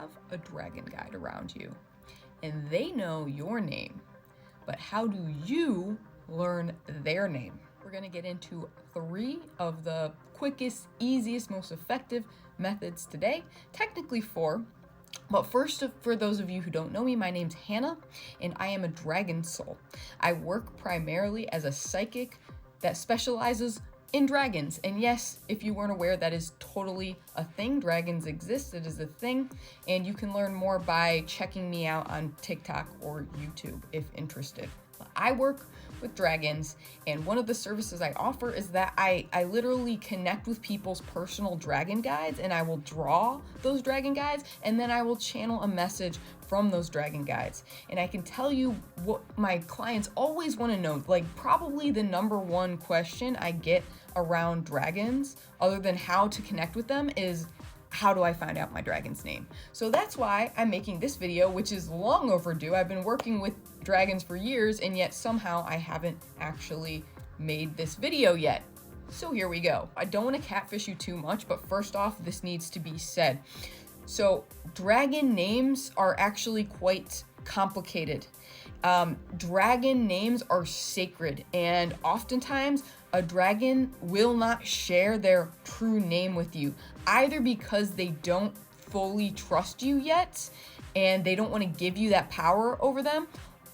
have a dragon guide around you, and they know your name, but how do you learn their name? We're going to get into 3 of the quickest, easiest, most effective methods today. Technically 4. But first, for those of you who don't know me, my name's Hannah, and I am a dragon soul. I work primarily as a psychic that specializes in dragons. And yes, if you weren't aware, that is totally a thing. Dragons exist, it is a thing. And you can learn more by checking me out on TikTok or YouTube if interested. I work with dragons, and one of the services I offer is that I literally connect with people's personal dragon guides, and I will draw those dragon guides, and then I will channel a message from those dragon guides. And I can tell you what my clients always want to know, like probably the number 1 question I get around dragons, other than how to connect with them, is how do I find out my dragon's name? So that's why I'm making this video, which is long overdue. I've been working with dragons for years, and yet somehow I haven't actually made this video yet. So here we go. I don't want to catfish you too much, but first off, this needs to be said. So dragon names are actually quite complicated. Dragon names are sacred, and oftentimes a dragon will not share their true name with you, either because they don't fully trust you yet and they don't want to give you that power over them,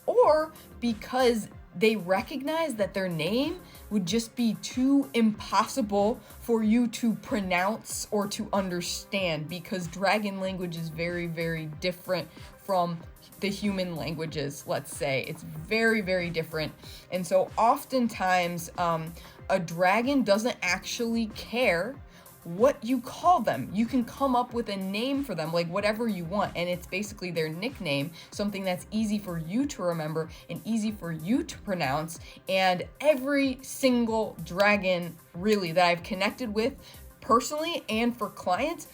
or because they recognize that their name would just be too impossible for you to pronounce or to understand, because dragon language is very, very different from the human languages, let's say. It's very, very different. And so oftentimes, a dragon doesn't actually care what you call them. You can come up with a name for them, like whatever you want, and it's basically their nickname, something that's easy for you to remember and easy for you to pronounce. And every single dragon, really, that I've connected with personally and for clients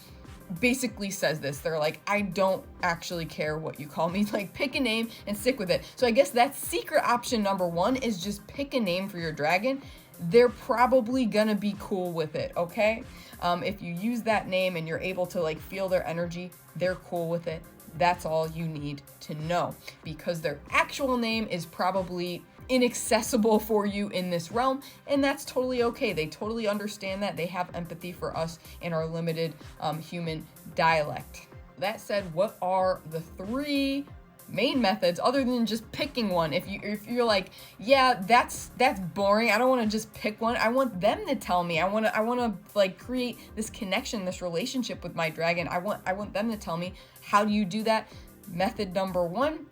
basically says this. They're like, I don't actually care what you call me. Like, pick a name and stick with it. So I guess that's secret option number 1, is just pick a name for your dragon. They're probably gonna be cool with it, okay? If you use that name and you're able to like feel their energy, they're cool with it. That's all you need to know, because their actual name is probably inaccessible for you in this realm, and that's totally okay. They totally understand that. They have empathy for us and our limited human dialect. That said, what are the 3 main methods other than just picking one? If you're like, yeah, that's boring, I don't want to just pick one, I want them to tell me. I want to like create this connection, this relationship with my dragon. I want them to tell me. How do you do that? Method number 1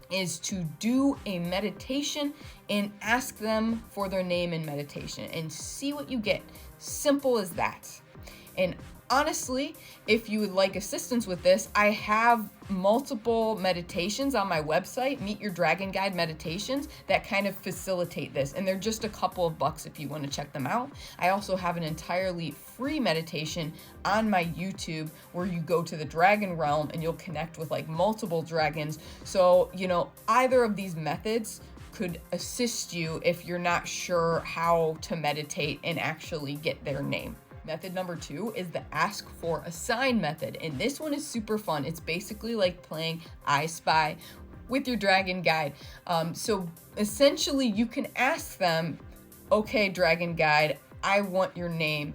is to do a meditation and ask them for their name in meditation and see what you get. Simple as that. And honestly, if you would like assistance with this, I have multiple meditations on my website, Meet Your Dragon Guide Meditations, that kind of facilitate this. And they're just a couple of bucks if you want to check them out. I also have an entirely free meditation on my YouTube where you go to the dragon realm and you'll connect with like multiple dragons. So, either of these methods could assist you if you're not sure how to meditate and actually get their name. Method number 2 is the ask for a sign method, and this one is super fun. It's basically like playing I Spy with your dragon guide. So essentially you can ask them, okay, dragon guide, I want your name.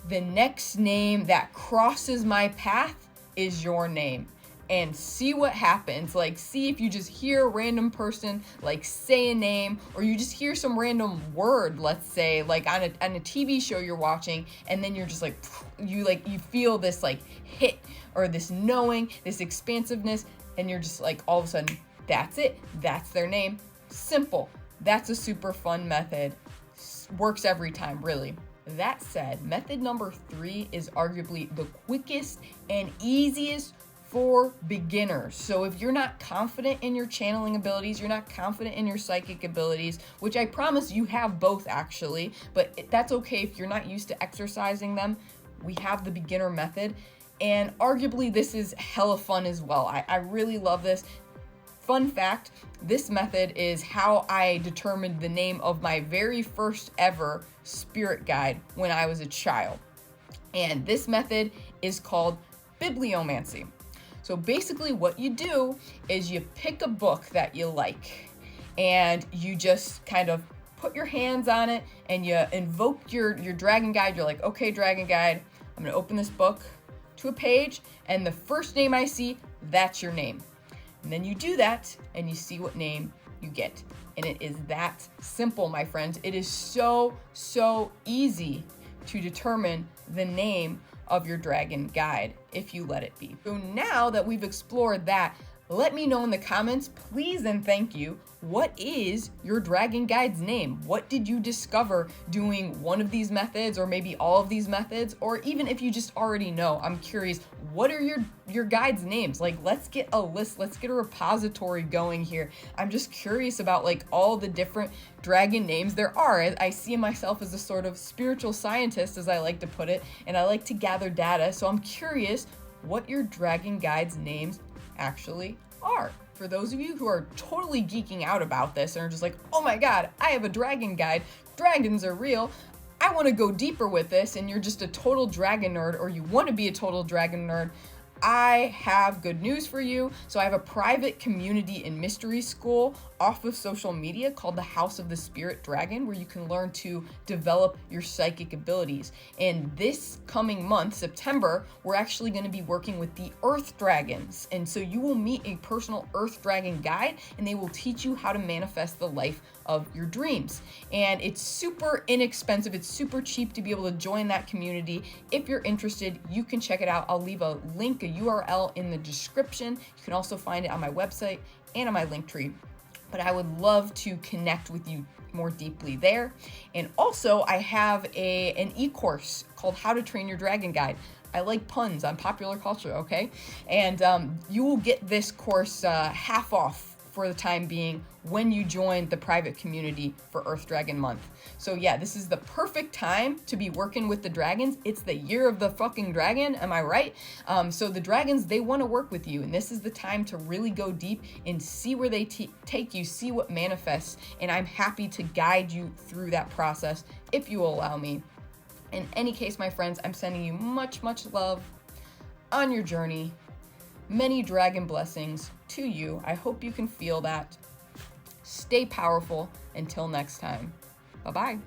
The next name that crosses my path is your name. And see what happens. Like, see if you just hear a random person like say a name, or you just hear some random word, let's say like on a TV show you're watching, and then you're just like you feel this like hit, or this knowing, this expansiveness, and you're just like, all of a sudden, that's it, that's their name. Simple. That's a super fun method. Works every time, really. That said, method number 3 is arguably the quickest and easiest for beginners. So if you're not confident in your channeling abilities, you're not confident in your psychic abilities, which I promise you have both actually, but that's okay if you're not used to exercising them. We have the beginner method, and arguably this is hella fun as well. I really love this. Fun fact, this method is how I determined the name of my very first ever spirit guide when I was a child. And this method is called Bibliomancy. So basically what you do is you pick a book that you like and you just kind of put your hands on it and you invoke your dragon guide. You're like, okay, dragon guide, I'm gonna open this book to a page, and the first name I see, that's your name. And then you do that and you see what name you get. And it is that simple, my friends. It is so easy to determine the name of your dragon guide if you let it be. So now that we've explored that, let me know in the comments, please and thank you, what is your dragon guide's name? What did you discover doing one of these methods, or maybe all of these methods? Or even if you just already know, I'm curious, what are your guides' names? Like, let's get a list, let's get a repository going here. I'm just curious about like all the different dragon names there are. I see myself as a sort of spiritual scientist, as I like to put it, and I like to gather data. So I'm curious what your dragon guides' names actually are. For those of you who are totally geeking out about this and are just like, oh my God, I have a dragon guide, dragons are real, I want to go deeper with this, and you're just a total dragon nerd, or you want to be a total dragon nerd, I have good news for you. So I have a private community and mystery school off of social media called the House of the Spirit Dragon, where you can learn to develop your psychic abilities. And this coming month, September, we're actually going to be working with the Earth Dragons. And so you will meet a personal Earth Dragon guide, and they will teach you how to manifest the life of your dreams. And it's super inexpensive. It's super cheap to be able to join that community. If you're interested, you can check it out. I'll leave a link, a URL in the description. You can also find it on my website and on my Linktree. But I would love to connect with you more deeply there. And also I have an e-course called How to Train Your Dragon Guide. I like puns on popular culture, okay? And you will get this course half off for the time being when you join the private community for Earth Dragon Month. So yeah, this is the perfect time to be working with the dragons. It's the year of the fucking dragon, am I right? So the dragons, they want to work with you, and this is the time to really go deep and see where they take you, see what manifests, and I'm happy to guide you through that process if you will allow me. In any case, my friends, I'm sending you much love on your journey. Many dragon blessings to you. I hope you can feel that. Stay powerful until next time. Bye-bye.